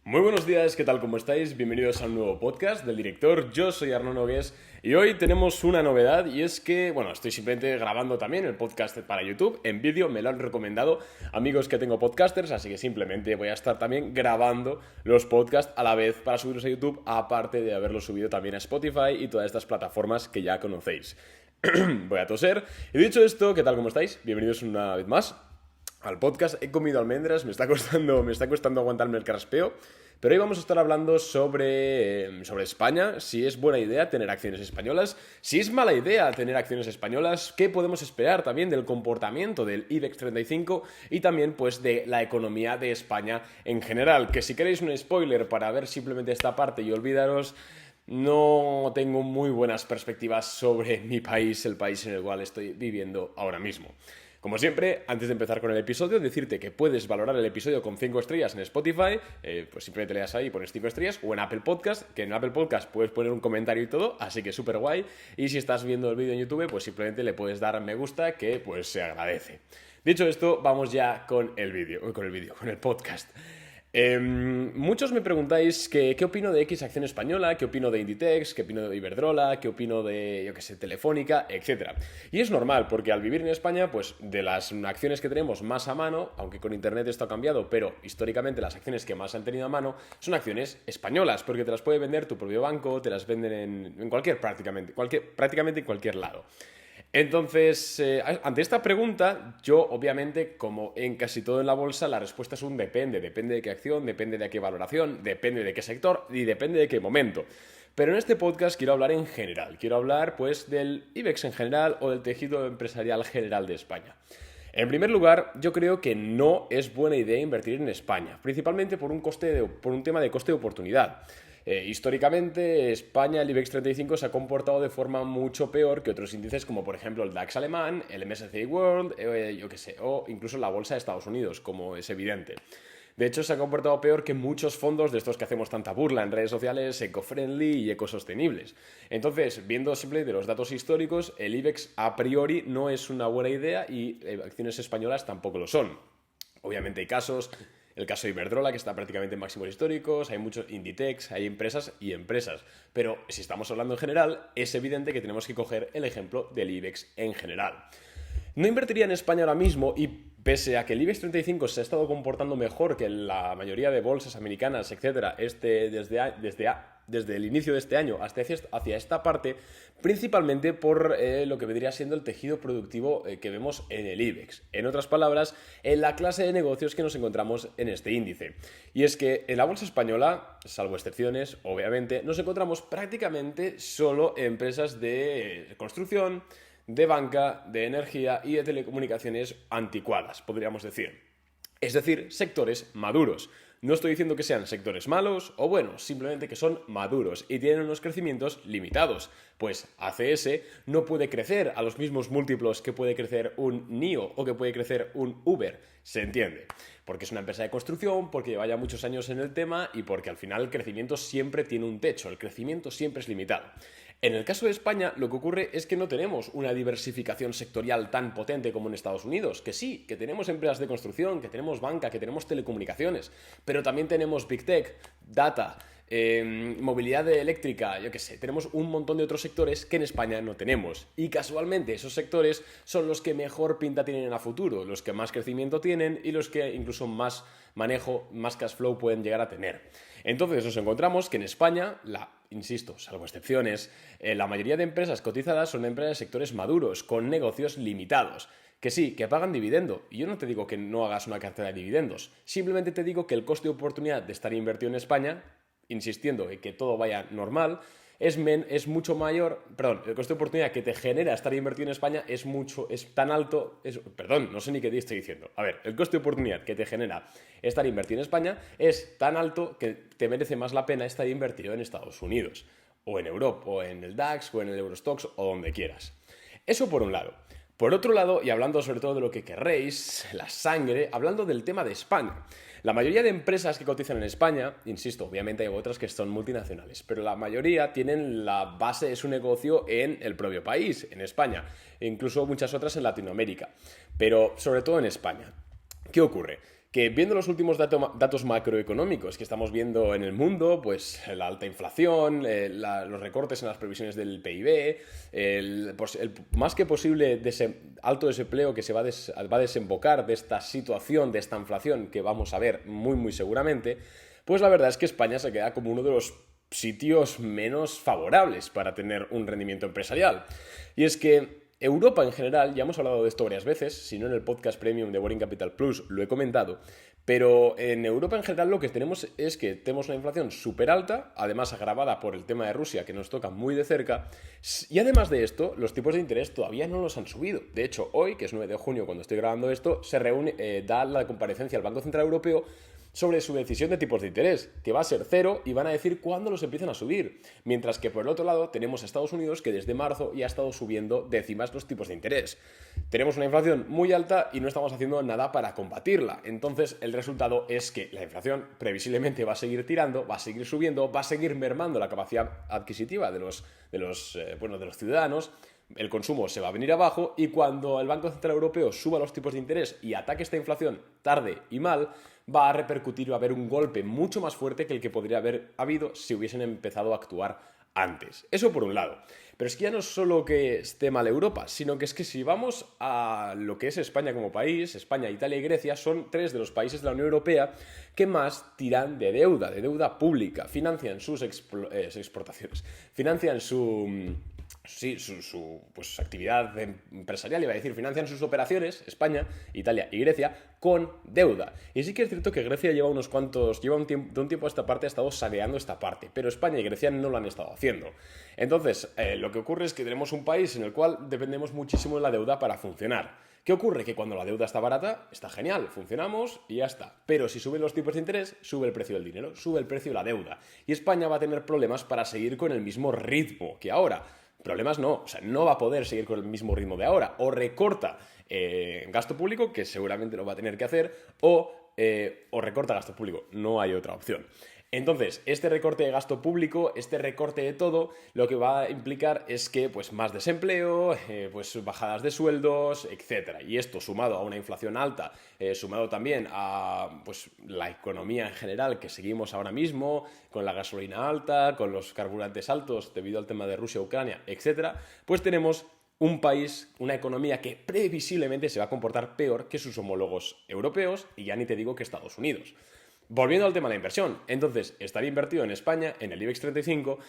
Muy buenos días, ¿qué tal? ¿Cómo estáis? Bienvenidos a un nuevo podcast del director. Yo soy Arnaud Nogués y hoy tenemos una novedad y es que, estoy simplemente grabando también el podcast para YouTube en vídeo, me lo han recomendado amigos que tengo podcasters, así que simplemente voy a estar también grabando los podcasts a la vez para subirlos a YouTube, aparte de haberlos subido también a Spotify y todas estas plataformas que ya conocéis. Voy a toser. Y dicho esto, ¿qué tal? ¿Cómo estáis? Bienvenidos una vez más al podcast. He comido almendras, me está costando aguantarme el carraspeo, pero hoy vamos a estar hablando sobre España, si es buena idea tener acciones españolas, si es mala idea tener acciones españolas, qué podemos esperar también del comportamiento del IBEX 35 y también pues de la economía de España en general, que si queréis un spoiler para ver simplemente esta parte y olvidaros, no tengo muy buenas perspectivas sobre mi país, el país en el cual estoy viviendo ahora mismo. Como siempre, antes de empezar con el episodio, decirte que puedes valorar el episodio con 5 estrellas en Spotify, pues simplemente le das ahí y pones 5 estrellas, o en Apple Podcast, que en Apple Podcast puedes poner un comentario y todo, así que súper guay. Y si estás viendo el vídeo en YouTube, pues simplemente le puedes dar a me gusta, que pues se agradece. Dicho esto, vamos ya con el podcast. Muchos me preguntáis qué opino de X acción española, qué opino de Inditex, qué opino de Iberdrola, qué opino de, Telefónica, etc. Y es normal, porque al vivir en España, pues de las acciones que tenemos más a mano, aunque con internet esto ha cambiado, pero históricamente las acciones que más han tenido a mano son acciones españolas, porque te las puede vender tu propio banco, te las venden en prácticamente en cualquier lado. Entonces, ante esta pregunta, yo obviamente, como en casi todo en la bolsa, la respuesta es un depende. Depende de qué acción, depende de qué valoración, depende de qué sector y depende de qué momento. Pero en este podcast quiero hablar en general. Quiero hablar pues del IBEX en general o del tejido empresarial general de España. En primer lugar, yo creo que no es buena idea invertir en España, principalmente por un tema de coste de oportunidad. Históricamente, España, el IBEX 35, se ha comportado de forma mucho peor que otros índices como por ejemplo el DAX alemán, el MSCI World, o incluso la bolsa de Estados Unidos, como es evidente. De hecho, se ha comportado peor que muchos fondos de estos que hacemos tanta burla en redes sociales, eco-friendly y ecosostenibles. Entonces, viendo simplemente los datos históricos, el IBEX a priori no es una buena idea y acciones españolas tampoco lo son. Obviamente hay casos, el caso de Iberdrola, que está prácticamente en máximos históricos, hay muchos Inditex, hay empresas y empresas. Pero si estamos hablando en general, es evidente que tenemos que coger el ejemplo del IBEX en general. No invertiría en España ahora mismo y pese a que el IBEX 35 se ha estado comportando mejor que la mayoría de bolsas americanas, etcétera, desde el inicio de este año hacia esta parte, principalmente por lo que vendría siendo el tejido productivo que vemos en el IBEX. En otras palabras, en la clase de negocios que nos encontramos en este índice. Y es que en la bolsa española, salvo excepciones, obviamente, nos encontramos prácticamente solo empresas de construcción, de banca, de energía y de telecomunicaciones anticuadas, podríamos decir. Es decir, sectores maduros. No estoy diciendo que sean sectores malos o buenos, simplemente que son maduros y tienen unos crecimientos limitados. Pues ACS no puede crecer a los mismos múltiplos que puede crecer un NIO o que puede crecer un Uber. Se entiende. Porque es una empresa de construcción, porque lleva ya muchos años en el tema y porque al final el crecimiento siempre tiene un techo, el crecimiento siempre es limitado. En el caso de España, lo que ocurre es que no tenemos una diversificación sectorial tan potente como en Estados Unidos, que sí, que tenemos empresas de construcción, que tenemos banca, que tenemos telecomunicaciones, pero también tenemos Big Tech, Data, movilidad eléctrica, tenemos un montón de otros sectores que en España no tenemos. Y casualmente esos sectores son los que mejor pinta tienen a futuro, los que más crecimiento tienen y los que incluso más manejo, más cash flow pueden llegar a tener. Entonces nos encontramos que en España, insisto, salvo excepciones, la mayoría de empresas cotizadas son empresas de sectores maduros, con negocios limitados. Que sí, que pagan dividendo. Y yo no te digo que no hagas una cartera de dividendos. Simplemente te digo que el coste de oportunidad de estar invertido en España, insistiendo en que todo vaya normal, es mucho mayor, el coste de oportunidad que te genera estar invertido en España es tan alto, no sé ni qué estoy diciendo. A ver, el coste de oportunidad que te genera estar invertido en España es tan alto que te merece más la pena estar invertido en Estados Unidos, o en Europa, o en el DAX, o en el Eurostoxx, o donde quieras. Eso por un lado. Por otro lado, y hablando sobre todo de lo que querréis, la sangre, hablando del tema de España. La mayoría de empresas que cotizan en España, insisto, obviamente hay otras que son multinacionales, pero la mayoría tienen la base de su negocio en el propio país, en España, e incluso muchas otras en Latinoamérica, pero sobre todo en España. ¿Qué ocurre? que viendo los últimos datos macroeconómicos que estamos viendo en el mundo, pues la alta inflación, los recortes en las previsiones del PIB, el más que posible alto desempleo que se va a desembocar de esta situación, de esta inflación que vamos a ver muy muy seguramente, pues la verdad es que España se queda como uno de los sitios menos favorables para tener un rendimiento empresarial. Y es que Europa en general, ya hemos hablado de esto varias veces, si no en el podcast premium de Boring Capital Plus lo he comentado, pero en Europa en general lo que tenemos es que tenemos una inflación súper alta, además agravada por el tema de Rusia que nos toca muy de cerca, y además de esto, los tipos de interés todavía no los han subido. De hecho, hoy, que es 9 de junio cuando estoy grabando esto, se reúne, da la comparecencia al Banco Central Europeo sobre su decisión de tipos de interés, que va a ser cero y van a decir cuándo los empiezan a subir. Mientras que por el otro lado tenemos a Estados Unidos que desde marzo ya ha estado subiendo décimas los tipos de interés. Tenemos una inflación muy alta y no estamos haciendo nada para combatirla. Entonces el resultado es que la inflación previsiblemente va a seguir tirando, va a seguir subiendo, va a seguir mermando la capacidad adquisitiva de los ciudadanos. El consumo se va a venir abajo y cuando el Banco Central Europeo suba los tipos de interés y ataque esta inflación tarde y mal, va a repercutir, va a haber un golpe mucho más fuerte que el que podría haber habido si hubiesen empezado a actuar antes. Eso por un lado. Pero es que ya no es solo que esté mal Europa, sino que es que si vamos a lo que es España como país, España, Italia y Grecia son 3 de los países de la Unión Europea que más tiran de deuda pública, financian sus exportaciones, financian su actividad empresarial, iba a decir, financian sus operaciones, España, Italia y Grecia, con deuda. Y sí que es cierto que Grecia lleva un tiempo a esta parte ha estado saneando esta parte, pero España y Grecia no lo han estado haciendo. Entonces, lo que ocurre es que tenemos un país en el cual dependemos muchísimo de la deuda para funcionar. ¿Qué ocurre? Que cuando la deuda está barata, está genial, funcionamos y ya está. Pero si suben los tipos de interés, sube el precio del dinero, sube el precio de la deuda. Y España va a tener problemas para seguir con el mismo ritmo que ahora. Problemas no, o sea, no va a poder seguir con el mismo ritmo de ahora. O recorta gasto público, que seguramente lo va a tener que hacer, o recorta gasto público. No hay otra opción. Entonces, este recorte de gasto público, este recorte de todo, lo que va a implicar es que pues, más desempleo, pues, bajadas de sueldos, etc. Y esto sumado a una inflación alta, sumado también a pues, la economía en general que seguimos ahora mismo, con la gasolina alta, con los carburantes altos debido al tema de Rusia, Ucrania, etc., pues tenemos un país, una economía que previsiblemente se va a comportar peor que sus homólogos europeos y ya ni te digo que Estados Unidos. Volviendo al tema de la inversión, entonces, estar invertido en España, en el IBEX 35,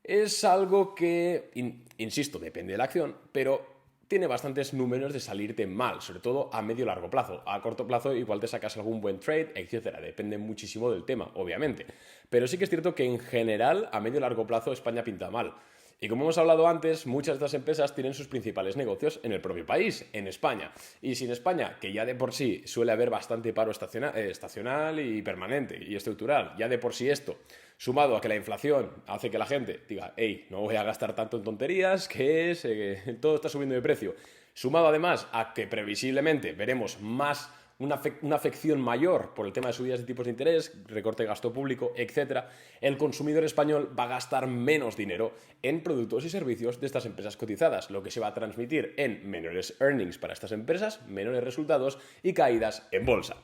es algo que, insisto, depende de la acción, pero tiene bastantes números de salirte mal, sobre todo a medio y largo plazo. A corto plazo igual te sacas algún buen trade, etcétera. Depende muchísimo del tema, obviamente. Pero sí que es cierto que en general, a medio y largo plazo, España pinta mal. Y como hemos hablado antes, muchas de estas empresas tienen sus principales negocios en el propio país, en España. Y si en España, que ya de por sí suele haber bastante paro estacional y permanente y estructural, ya de por sí esto, sumado a que la inflación hace que la gente diga, hey, no voy a gastar tanto en tonterías, que todo está subiendo de precio. Sumado además a que previsiblemente veremos más una afección mayor por el tema de subidas de tipos de interés, recorte de gasto público, etc., el consumidor español va a gastar menos dinero en productos y servicios de estas empresas cotizadas, lo que se va a transmitir en menores earnings para estas empresas, menores resultados y caídas en bolsa.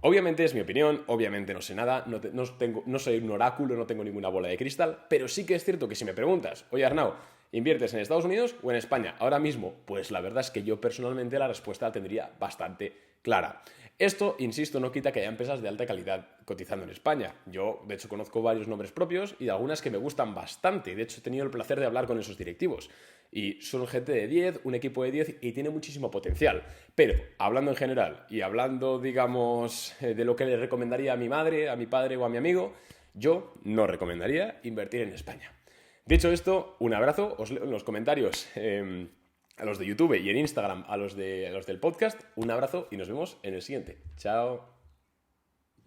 Obviamente es mi opinión, obviamente no sé nada, no soy un oráculo, no tengo ninguna bola de cristal, pero sí que es cierto que si me preguntas, oye Arnau, ¿inviertes en Estados Unidos o en España ahora mismo? Pues la verdad es que yo personalmente la respuesta la tendría bastante clara. Esto, insisto, no quita que haya empresas de alta calidad cotizando en España. Yo, de hecho, conozco varios nombres propios y de algunas que me gustan bastante. De hecho, he tenido el placer de hablar con esos directivos. Y son gente de 10, un equipo de 10 y tiene muchísimo potencial. Pero, hablando en general y hablando, digamos, de lo que le recomendaría a mi madre, a mi padre o a mi amigo, yo no recomendaría invertir en España. Dicho esto, un abrazo, os leo en los comentarios a los de YouTube y en Instagram a los del podcast, un abrazo y nos vemos en el siguiente. Chao.